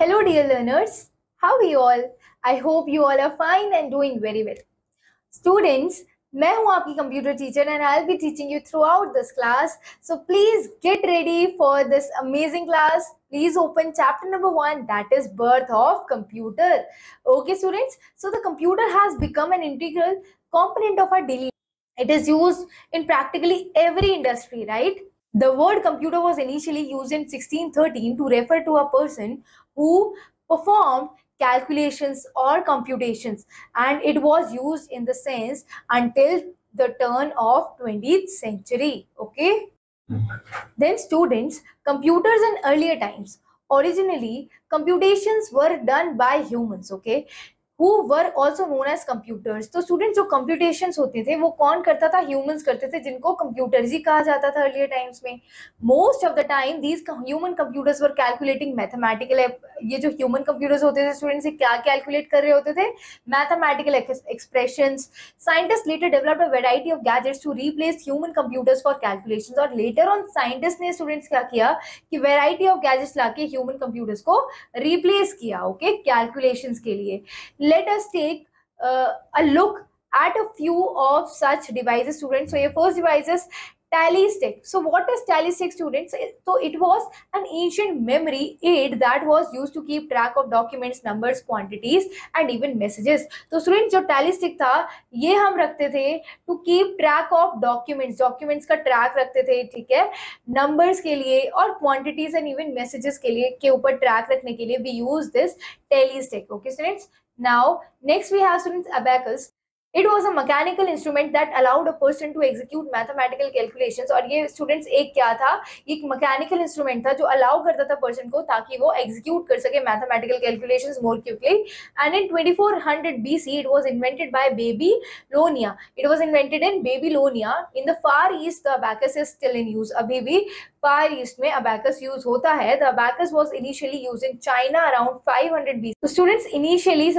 Hello dear learners, how are you all? I hope you all are fine and doing very well. Students, मैं हूँ आपकी computer teacher and I'll be teaching you throughout this class. So please get ready for this amazing class. Please open chapter number 1, that is birth of computer. Okay students, so the computer has become an integral component of our daily life. It is used in practically every industry, right? The word computer was initially used in 1613 to refer to a person who performed calculations or computations, and it was used in the sense until the turn of 20th century. Okay. Then students, computers in earlier times, originally computations were done by humans, okay, who were also known as computers. तो student जो computations होते थे वो कौन करता था? Humans करते थे, जिनको कंप्यूटर्स ही कहा जाता था अर्लियर टाइम्स में. Most of the time these human computers were calculating mathematical. ये जो ह्यूमन कंप्यूटर्स होते थे स्टूडेंट्स, क्या कैलकुलेट कर रहे होते थे? Mathematical expressions. Scientist later developed a variety of gadgets to replace human computers for calculations. और लेटर ऑन साइंटिस्ट ने स्टूडेंट्स क्या किया कि वैरायटी ऑफ गैजेट्स लाके ह्यूमन कंप्यूटर्स को रिप्लेस किया, ओके, कैलकुलेशंस के लिए. Let us take a look at a few of such devices, students. So your first device is tally stick. So what is tally stick, students? So it was an ancient memory aid that was used to keep track of documents, numbers, quantities and even messages. तो students जो tally stick था ये हम रखते थे to keep track of documents का track रखते थे, ठीक है, numbers के लिए और quantities and even messages के लिए के ऊपर track रखने के लिए we use this tally stick. Okay students. Now, next we have students abacus. It was a mechanical instrument that allowed a person to execute mathematical calculations. और ये students एक क्या था? एक mechanical instrument था जो allow करता था person को ताकि वो execute कर सके mathematical calculations more quickly. And in 2400 BC, it was invented by Babylonia. It was invented in Babylonia. In the Far East, the abacus is still in use. अभी भी Far East में abacus use होता है. The abacus was initially used in China around 500 BC. So students, initially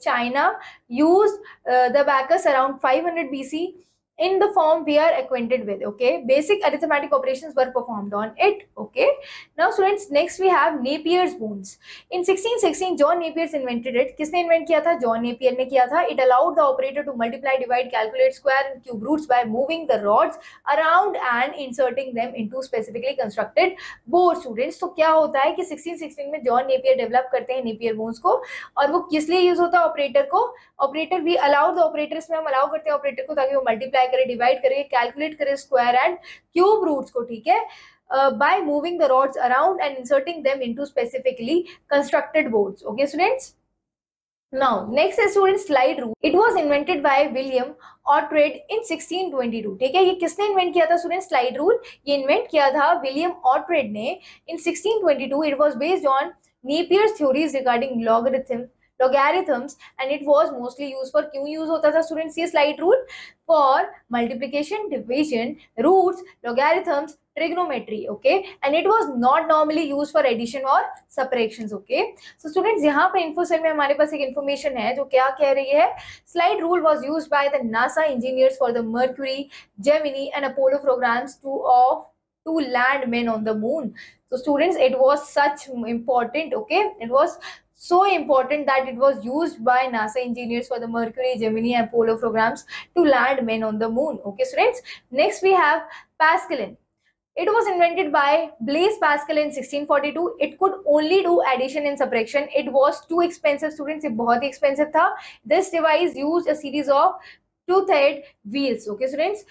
China used the abacus around 500 BC in the form we are acquainted with. Okay, basic arithmetic operations were performed on it. Okay, now students, next we have Napier's bones. In 1616 John Napier invented it. किसने invent किया था? John Napier ने किया था. It allowed the operator to multiply, divide, calculate square and cube roots by moving the rods around and inserting them into specifically constructed board. Students, तो क्या होता है कि 1616 में John Napier develop करते हैं Napier bones को, और वो किस लिए यूज होता है? ऑपरेटर को. ऑपरेटर भी अलाउड द ऑपरेटर्स में हम अलाउ करते हैं ऑपरेटर को ताकि वो मल्टीप्लाई करे, डिवाइड करे, कैलकुलेट करे स्क्वायर एंड क्यूब रूट्स को, ठीक है, by moving the rods around and inserting them into specifically constructed boards. Okay students. Now next is students slide rule. It was invented by William Oughtred in 1622. ठीक है, ये किसने invent किया था student? Slide rule ये invent किया था William ऑट्रेड ने in 1622. It was based on Napier's theories regarding logarithms and it was mostly used for, क्यों यूज होता था स्टूडेंट्स ये slide rule? For multiplication, division, roots, logarithms, trigonometry. Okay, and it was not normally used for addition or subtractions. Okay, so students, यहाँ पे info cell में हमारे पास एक information है जो क्या कह रही है? Slide rule was used by the NASA engineers for the Mercury, Gemini and Apollo programs to land men on the moon. So students, it was such important. Okay, it was so important that it was used by NASA engineers for the Mercury, Gemini and Apollo programs to land men on the moon. Okay students, next we have Pascaline. It was invented by Blaise Pascal in 1642. It could only do addition and subtraction. It was too expensive students, ये बहुत ही expensive था. This device used a series of tooth-head wheels. Okay students,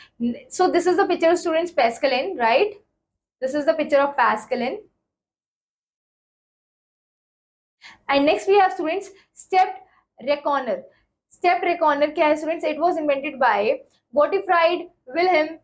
so this is the picture of students Pascaline, right? This is the picture of Pascaline. And next we have students stepped reckoner. Step reckoner क्या है students? It was invented by Gottfried Wilhelm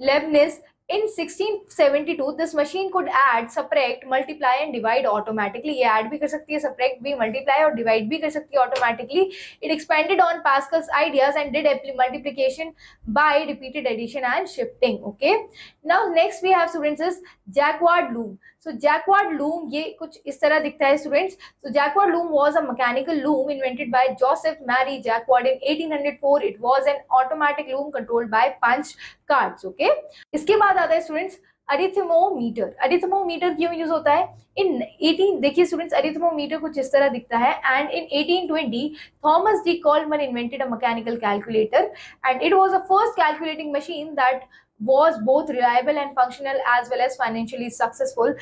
Leibniz in 1672. This machine could add, subtract, multiply and divide automatically. ये add भी कर सकती है, subtract भी, multiply और divide भी कर सकती है automatically. It expanded on Pascal's ideas and did multiplication by repeated addition and shifting. Okay. Now next we have students is Jacquard loom. So Jacquard loom ये कुछ इस तरह दिखता है students. So Jacquard loom was a mechanical loom invented by Joseph Marie Jacquard in 1804. It was an automatic loom controlled by punch cards. Okay. इसके बाद आता है students अरिथमोमीटर। अरिथमोमीटर क्यों यूज होता है? इन 18 देखिए स्टूडेंट्स, अरिथमोमीटर कुछ इस तरह दिखता है। And in 1820 Thomas de Colmar invented a mechanical calculator and it was the first calculating machine that was both reliable and functional as well as financially successful.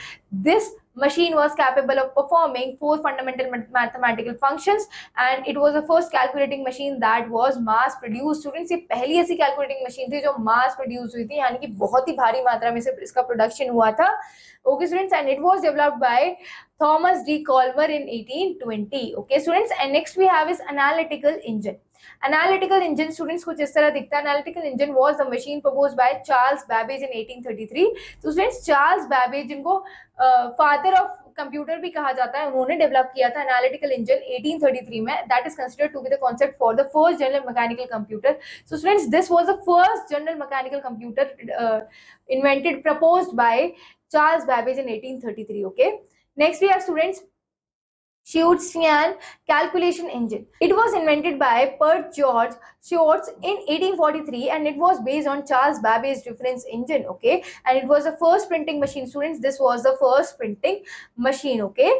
This machine was capable of performing four fundamental mathematical functions and it was the first calculating machine that was mass produced. Students, ये पहली ऐसी calculating machine थी जो mass produced हुई थी, यानी कि बहुत ही भारी मात्रा में से इसका प्रोडक्शन हुआ था. Okay students, and it was developed by Thomas D. Colmer in 1820. Okay students, and next we have is analytical engine. Analytical engine students कुछ इस तरह दिखता है. Analytical engine was the machine proposed by Charles Babbage in 1833. तो students, Charles Babbage जिनको father of computer भी कहा जाता है, उन्होंने डेवलप किया था एनालिटिकल इंजन 1833 में. That is considered to be the concept for the first general mechanical computer. So students, this was the first general mechanical computer invented proposed by Charles Babbage in 1833. Okay, next we have students Schutzian calculation engine. It was invented by Per George Schwartz in 1843 and it was based on Charles Babbage's reference engine. Okay, and it was the first printing machine. Students, this was the first printing machine. Okay,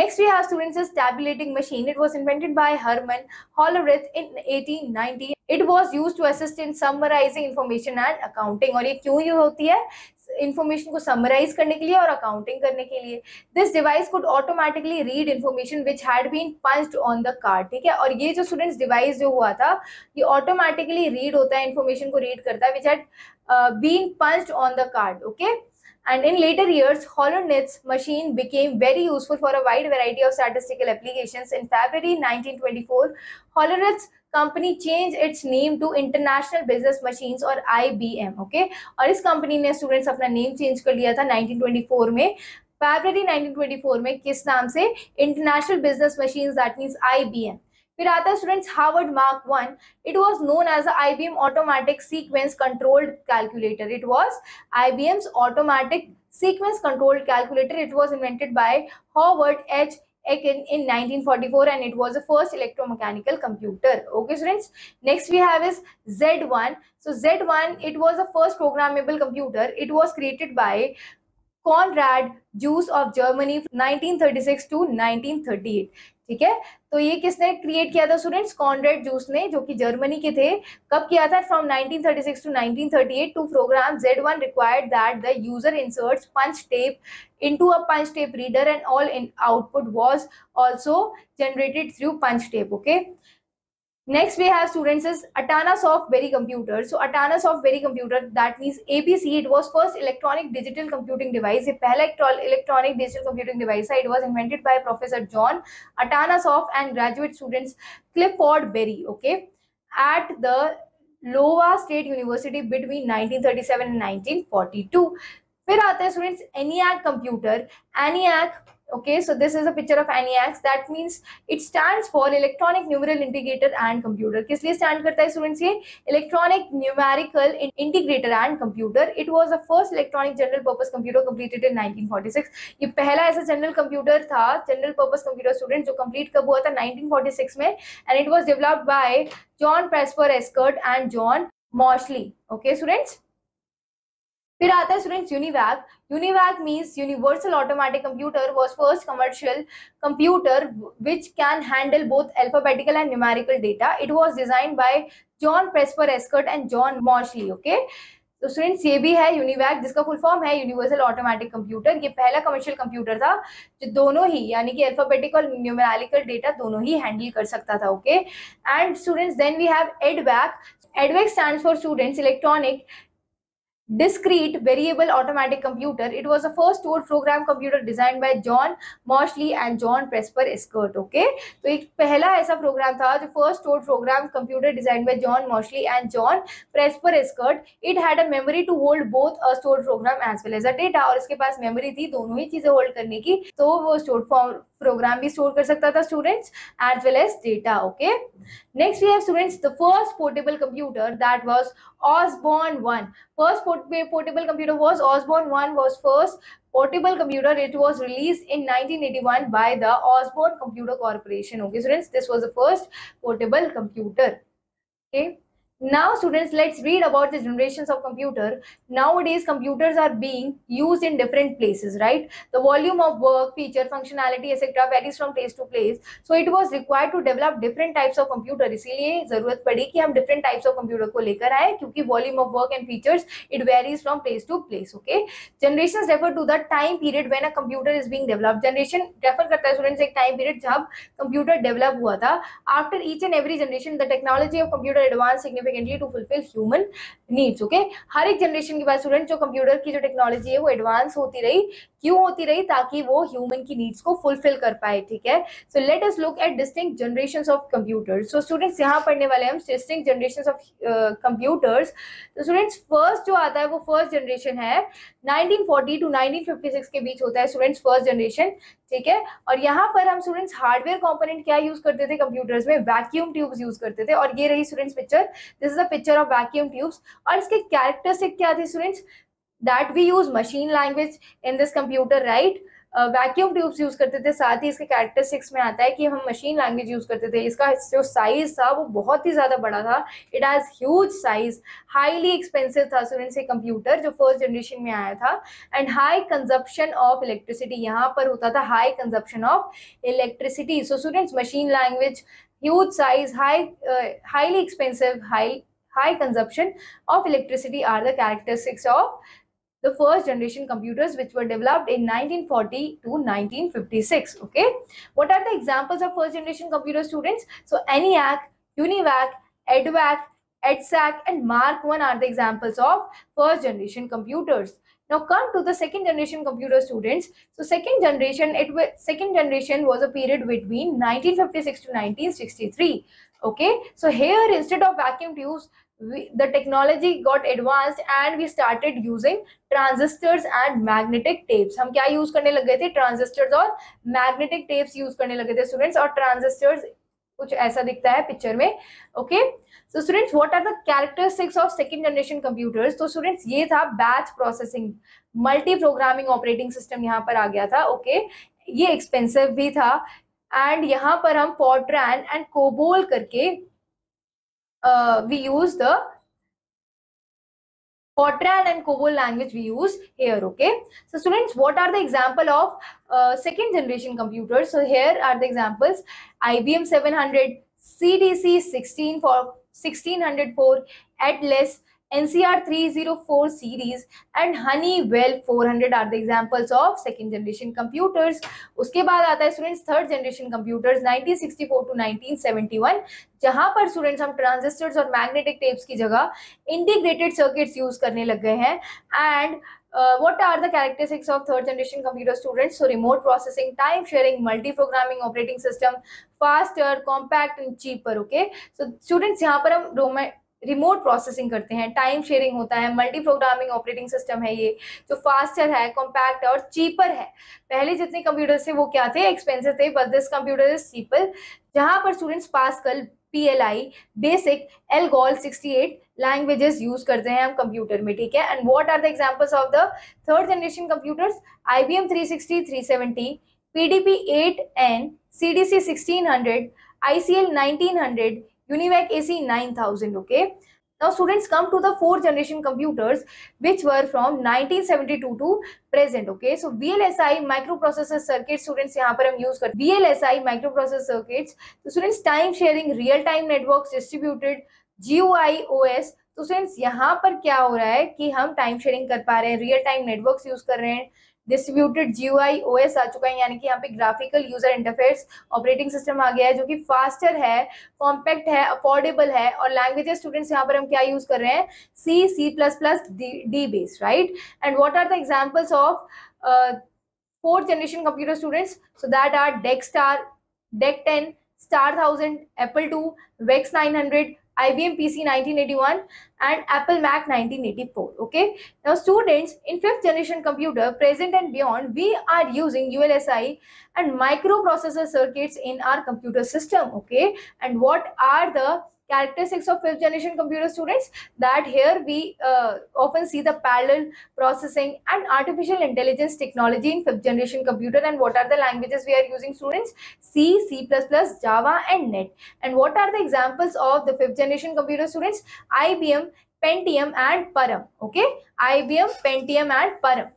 next we have students is tabulating machine. It was invented by Herman Hollerith in 1890. It was used to assist in summarizing information and accounting. और ये क्यों use होती है? Information को summarise करने के लिए और अकाउंटिंग करने के लिए. This device could automatically read information which had been punched on the card. ठीक है, और ये जो स्टूडेंट्स डिवाइस जो हुआ था, ये ऑटोमेटिकली रीड होता है, इंफॉर्मेशन को रीड करता है which had been punched on the card. Okay, and in later years Hollerith's machine became very useful for a wide variety of statistical applications. In February 1924 Hollerith's company change its name to international business machines और IBM. Okay, और इस company ने students अपना name change कर लिया था 1924 में, फरवरी 1924 में, किस नाम से? International business machines, that means IBM. फिर आता है students Harvard Mark 1. It was known as the IBM automatic sequence controlled calculator. It was IBM's automatic sequence controlled calculator. It was invented by Howard H. in 1944 and it was the first electromechanical computer. Okay students, next we have is Z1. So Z1, it was the first programmable computer. It was created by Konrad Zuse of Germany 1936 to 1938. ठीक है, तो ये किसने create किया था students? Conrad juice ने, जो कि जर्मनी के थे. कब किया था? From 1936 to 1938. To program Z1 required that the user inserts punch tape into a punch tape reader and all in output was also generated through punch tape. Okay, next we have students is Atanasoft Berry computer. So Atanasoft Berry computer, that means ABC, it was first electronic digital computing device. ये पहला electronic digital computing device है. It was invented by Professor John Atanasoft and graduate students Clifford Berry. Okay, at the Iowa State University between 1937 and 1942. फिर आता है students ENIAC computer. ENIAC, okay, so this is a picture of ENIAC. That means it stands for electronic numeral integrator and computer. किस लिए stand करता है students ये? electronic numerical integrator and computer. It was the first electronic general purpose computer completed in 1946. ये पहला ऐसा general computer था, general purpose computer student, जो कंप्लीट कब हुआ था? 1946 में. and it was developed by John Presper Eschert and John Moseley. Okay students, फिर आता है students UNIVAC. UNIVAC means universal automatic computer. Was first commercial computer which can handle both alphabetical and numerical data. It was designed by John Presper Eckert and John Mauchly. Okay, तो students ये भी है UNIVAC, जिसका full form है universal automatic computer. ये पहला commercial computer था जो दोनों ही, यानी कि अल्फाबेटिक और न्यूमेरिकल डेटा दोनों ही हैंडल कर सकता था. Okay, and students then we have EDVAC. EDVAC stands for students electronic discrete variable automatic computer. It was the first stored program computer designed by John Moseley and John Presper Eschert. Okay, तो एक पहला ऐसा programme था जो first stored program computer designed by John Moseley and John Presper Eschert. It had a memory to hold both a stored program as well as a data. और इसके पास memory थी दोनों ही चीजें होल्ड करने की, तो वो stored प्रोग्राम भी स्टोर कर सकता था students as well as data. Okay, next we have students the first portable computer, that was Osborne 1. First portable computer was Osborne 1 was first portable computer. It was released in 1981 by the Osborne Computer Corporation. Okay students, this was the first portable computer. Okay, Now students, let's read about the generations of computer. Nowadays computers are being used in different places, right? The volume of work, feature, functionality etc varies from place to place. So it was required to develop different types of computer. इसीलिए जरूरत पड़ी कि हम different types of computer को लेकर आए, क्योंकि volume of work and features it varies from place to place. Okay, generations refer to the time period when a computer is being developed. Generation refer करता है students एक time period जब computer develop हुआ था. After each and every generation the technology of computer advanced significantly to fulfill human needs. Okay, हर एक generation के बाद student जो कंप्यूटर की जो टेक्नोलॉजी है वो एडवांस होती रही. क्यों होती रही? ताकि वो ह्यूमन की नीड्स को फुलफिल कर पाए. ठीक है, so let us look at distinct generations of computers. So students यहाँ पढ़ने वाले हम डिस्टिंक्ट जनरेशंस ऑफ कंप्यूटर्स. तो स्टूडेंट्स फर्स्ट जो आता है वो फर्स्ट जनरेशन है 1940 टू 1956 के बीच होता है स्टूडेंट्स फर्स्ट जनरेशन. ठीक है, और यहाँ पर हम स्टूडेंट्स हार्डवेयर कंपोनेंट क्या यूज करते थे कंप्यूटर्स में? वैक्यूम ट्यूब्स यूज करते थे. और ये रही students picture, this is a picture of vacuum tubes. और इसके कैरेक्टरिस्टिक क्या थी students? That we use machine language in this computer, right? Vacuum tubes use करते थे. साथ ही इसके कैरेक्टरिस्टिक्स में आता है कि हम मशीन लैंग्वेज यूज करते थे. इसका जो साइज था वो बहुत ही ज्यादा बड़ा था. It has huge size, highly expensive था स्टूडेंट्स ये कंप्यूटर जो फर्स्ट जनरेशन में आया था. And high consumption of electricity, यहाँ पर होता था high consumption of electricity. So students machine language, huge size, highly expensive, high consumption of electricity are the characteristics of the first generation computers which were developed in 1940 to 1956. Okay, what are the examples of first generation computer students? So ENIAC, UNIVAC, EDVAC, EDSAC and Mark 1 are the examples of first generation computers. Now come to the second generation computer students. So second generation was a period between 1956 to 1963. Okay, so here instead of vacuum tubes the technology got advanced and we started using transistors and magnetic tapes. हम क्या use करने लग गए थे? Transistors और magnetic tapes use करने लगे थे स्टूडेंट्स. और ट्रांजिस्टर्स कुछ ऐसा दिखता है पिक्चर में. Okay, so students what are the characteristics of second generation computers? तो स्टूडेंट्स ये था batch processing, multi programming operating system यहाँ पर आ गया था. ओके, ये एक्सपेंसिव भी था. एंड यहाँ पर हम फॉर्ट्रैन एंड कोबोल करके we use the Fortran and COBOL language we use here. Okay, so students, what are the example of second generation computers? So here are the examples: IBM 700, CDC 1604, Atlas, NCR 304 series and Honeywell 400 are the examples of second generation computers. उसके बाद आता है students third generation computers 1964 to 1971, जहां पर students हम transistors और magnetic tapes की जगह इंटीग्रेटेड सर्किट्स यूज करने लग गए हैं. And what are the characteristics of third generation computer students? So remote processing, time sharing, multi programming operating system, faster, compact and cheaper. Okay, so students यहाँ पर हम remote processing करते हैं, time sharing होता है, मल्टी प्रोग्रामिंग ऑपरेटिंग सिस्टम है ये जो फास्टर है, कॉम्पैक्ट है और चीपर है. पहले जितने कंप्यूटर्स थे वो क्या थे? एक्सपेंसिव थे, but this computer is cheaper. जहां पर students Pascal, PLI, BASIC, Algol 68 languages use करते हैं हम कंप्यूटर में. ठीक है, and what are the examples of the third generation computers? IBM 360, 370, PDP 8N, CDC 1600, ICL 1900, UNIVAC AC 9000. Okay, now students come to the fourth generation computers which were from 1972 to present. Okay, so VLSI microprocessor circuits students यहाँ पर हम use करते हैं VLSI microprocessor circuits. तो students time sharing, real time networks, distributed, GUI OS. तो students यहाँ पर क्या हो रहा है कि हम टाइम शेयरिंग कर पा रहे हैं, रियल टाइम नेटवर्क्स यूज कर रहे हैं, डिस्ट्रीब्यूटेड GUI OS आ चुका है, यानी कि यहाँ पे graphical user interface operating system आ गया है जो कि फास्टर है, कॉम्पैक्ट है, अफोर्डेबल है. और लैंग्वेजेस स्टूडेंट्स यहाँ पर हम क्या यूज कर रहे हैं? C, C++, D base, right? And what are the examples of fourth generation computer students? So that are DEC Star, DEC 10, Star 1000, Apple II, VEX 900, IBM PC 1981 and Apple Mac 1984. Okay, now students, in fifth generation computer present and beyond we are using ULSI and microprocessor circuits in our computer system. Okay, and what are the characteristics of fifth generation computer students, that here we often see the parallel processing and artificial intelligence technology in fifth generation computer. And what are the languages we are using, students? C, C++, Java and Net. And what are the examples of the fifth generation computer, students? IBM, Pentium and Param. Okay, IBM, Pentium and Param.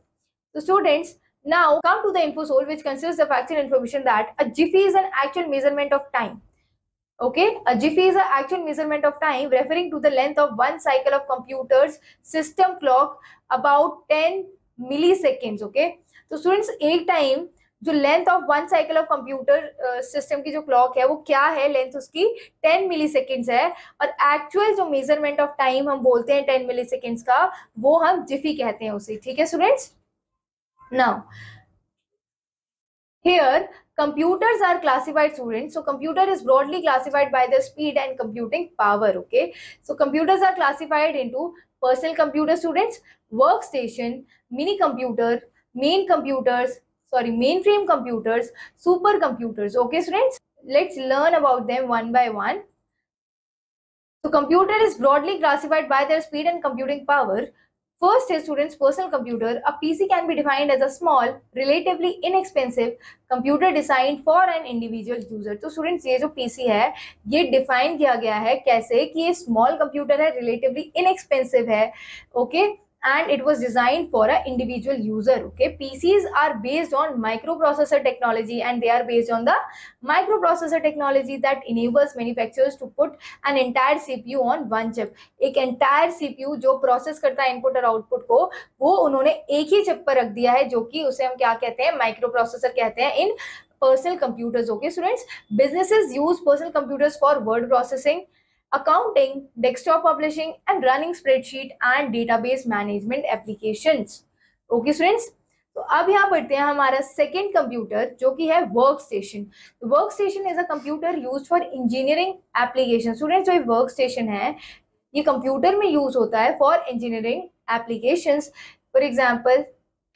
So students, now come to the infosol, which consists of factual information that a jiffy is an actual measurement of time. Okay, a jiffy is an actual measurement of time referring to the length of one cycle of computer's system clock, about 10 milliseconds. Okay, तो students, एक time जो length of one cycle of computer system की जो clock है वो क्या है, length उसकी 10 मिलीसेकेंड्स है, और एक्चुअल जो मेजरमेंट ऑफ टाइम हम बोलते हैं 10 मिलीसेकेंड्स का, वो हम जिफी कहते हैं उसे. ठीक है students. Now here computers are classified, students. So computer is broadly classified by the speed and computing power. Okay, so computers are classified into personal computer, students, workstation, mini computer, mainframe computers, supercomputers. Okay students, let's learn about them one by one. So computer is broadly classified by their speed and computing power. First is, students, personal computer. A PC can be defined as a small, relatively inexpensive computer designed for an individual user. तो students, ये जो PC है ये define किया गया है कैसे कि ये small computer है, relatively inexpensive है, okay, and it was designed for an individual user. Okay, PCs are based on microprocessor technology, and they are based on the microprocessor technology that enables manufacturers to put an entire CPU on one chip. एक entire CPU जो process करता है input और output को, वो उन्होंने एक ही chip पर रख दिया है, जो कि उसे हम क्या कहते हैं, microprocessor कहते हैं in personal computers. Okay students, businesses use personal computers for word processing, accounting, desktop publishing and running spreadsheet and database management applications. Okay students, तो अब यहाँ पढ़ते हैं हमारा सेकेंड कंप्यूटर, जो कि है work station. Work station is a computer use for engineering application. Students, जो ये वर्क स्टेशन है ये कंप्यूटर में यूज होता है for engineering applications. For example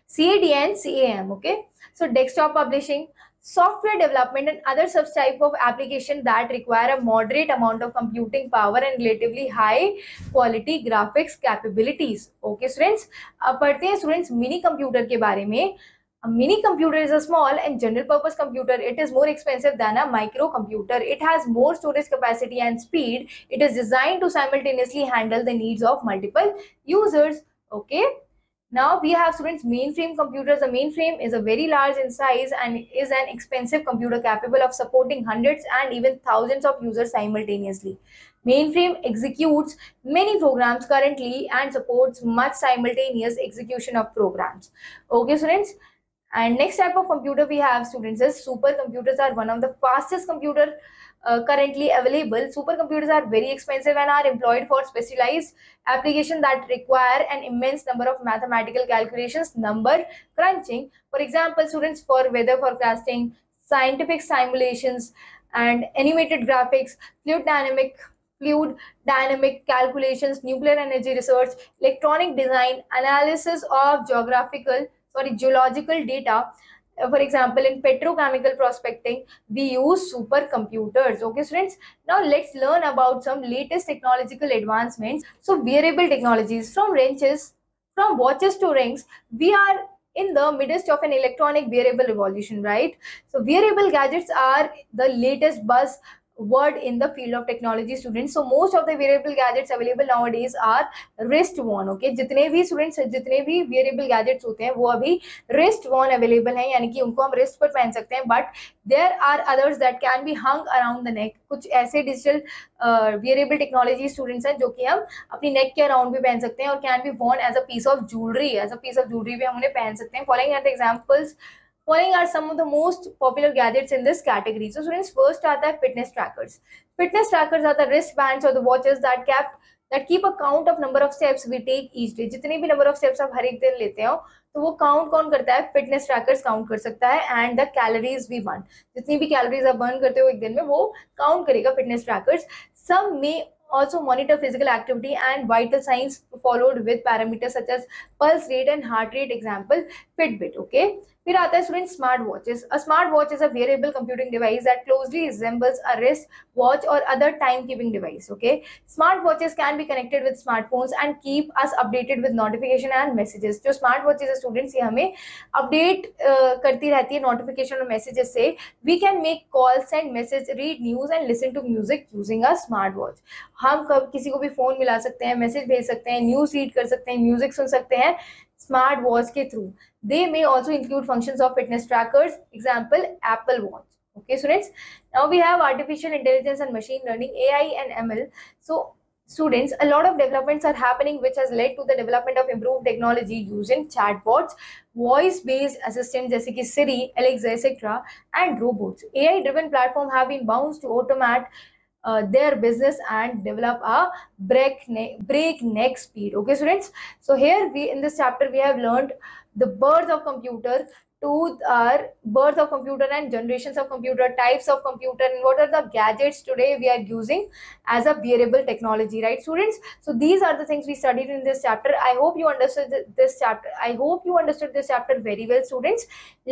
CAD, CAM. Okay, so desktop publishing, software development and other such type of application that require a moderate amount of computing power and relatively high quality graphics capabilities. Okay students, अब पढ़ते हैं students mini computer के बारे में. A mini computer is a small and general purpose computer. It is more expensive than a microcomputer. It has more storage capacity and speed. It is designed to simultaneously handle the needs of multiple users. Okay, now we have, students, mainframe computers. A mainframe is a very large in size and is an expensive computer capable of supporting hundreds and even thousands of users simultaneously. Mainframe executes many programs currently and supports much simultaneous execution of programs. Okay students, and next type of computer we have, students, is supercomputers. Are one of the fastest computer currently available. Supercomputers are very expensive and are employed for specialized applications that require an immense number of mathematical calculations, number crunching. For example, students, for weather forecasting, scientific simulations and animated graphics, fluid dynamic calculations, nuclear energy research, electronic design, analysis of geological data. For example, in petrochemical prospecting, we use supercomputers. Okay students, now let's learn about some latest technological advancements. So wearable technologies, from wrenches, from watches to rings, we are in the midst of an electronic wearable revolution, right? So wearable gadgets are the latest buzzword in the field of technology, students. So most of the wearable gadgets available nowadays are wrist worn. Okay, जितने भी students, जितने भी wearable gadgets होते हैं वो अभी wrist worn available हैं, यानी कि उनको हम wrist पर पहन सकते हैं. But there are others that can be hung around the neck. कुछ ऐसे digital wearable technology students हैं जो कि हम अपनी neck के around भी पहन सकते हैं और can be worn as a piece of jewelry. As a piece of jewelry भी हम उन्हें पहन सकते हैं. Following are some of the most popular gadgets in this category. So students, first आता है fitness trackers. Fitness trackers are the wristbands or the watches that keep a count of number of steps we take each day. जितने भी number of steps आप हर एक दिन लेते हो तो वो count कौन करता है? Fitness trackers count कर सकता है. And the calories we burn, जितनी भी calories आप burn करते हो एक दिन में वो count करेगा fitness trackers. Some may also monitor physical activity and vital signs followed with parameters such as pulse rate and heart rate. Example, Fitbit. Okay, फिर आता है student smart watches. A smart watch is a wearable computing device that closely resembles a wrist watch और other time keeping device. Okay, smart watches can be connected with smartphones and keep us updated with notification and messages. जो smart watches है students, ये हमें update करती रहती है notification और messages से. We can make call, send message, read news and listen to music using a smart watch. हम कब किसी को भी फोन मिला सकते हैं, मैसेज भेज सकते हैं, न्यूज रीड कर सकते हैं, म्यूजिक सुन सकते हैं स्मार्ट वॉच के through. They may also include functions of fitness trackers, example Apple Watch. Okay students, now we have artificial intelligence and machine learning, AI and ML. So students, a lot of developments are happening which has led to the development of improved technology using chatbots, voice based assistants जैसे कि Siri, Alexa, etc. and robots. AI driven platforms have been bound to automate their business and develop a breakneck speed. Okay students, so here we in this chapter we have learned the birth of computer, to our birth of computer and generations of computer, types of computer, and what are the gadgets today we are using as a wearable technology, right students? So these are the things we studied in this chapter. I hope you understood this chapter. I hope you understood this chapter very well, students.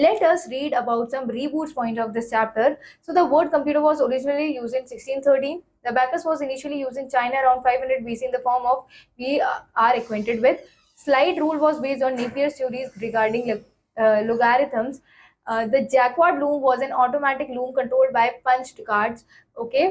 Let us read about some reboots point of this chapter. So the word computer was originally used in 1613. The abacus was initially used in China around 500 BC in the form of we are acquainted with. Slide rule was based on Napier's theories regarding logarithms. The Jacquard loom was an automatic loom controlled by punched cards. Okay.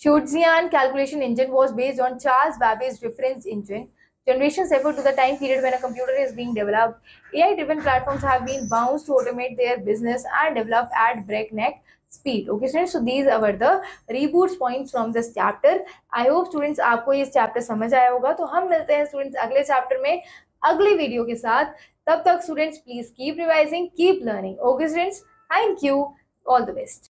Schutzian calculation engine was based on Charles Babbage's reference engine. Generations refer to the time period when a computer is being developed. AI-driven platforms have been bound to automate their business and develop at breakneck speed. Okay students, so these are the reboots points from this chapter. I hope students आपको ये chapter समझ आया होगा. तो हम मिलते हैं students अगले chapter में अगली वीडियो के साथ. तब तक students please keep revising, keep learning. Okay students, thank you, all the best.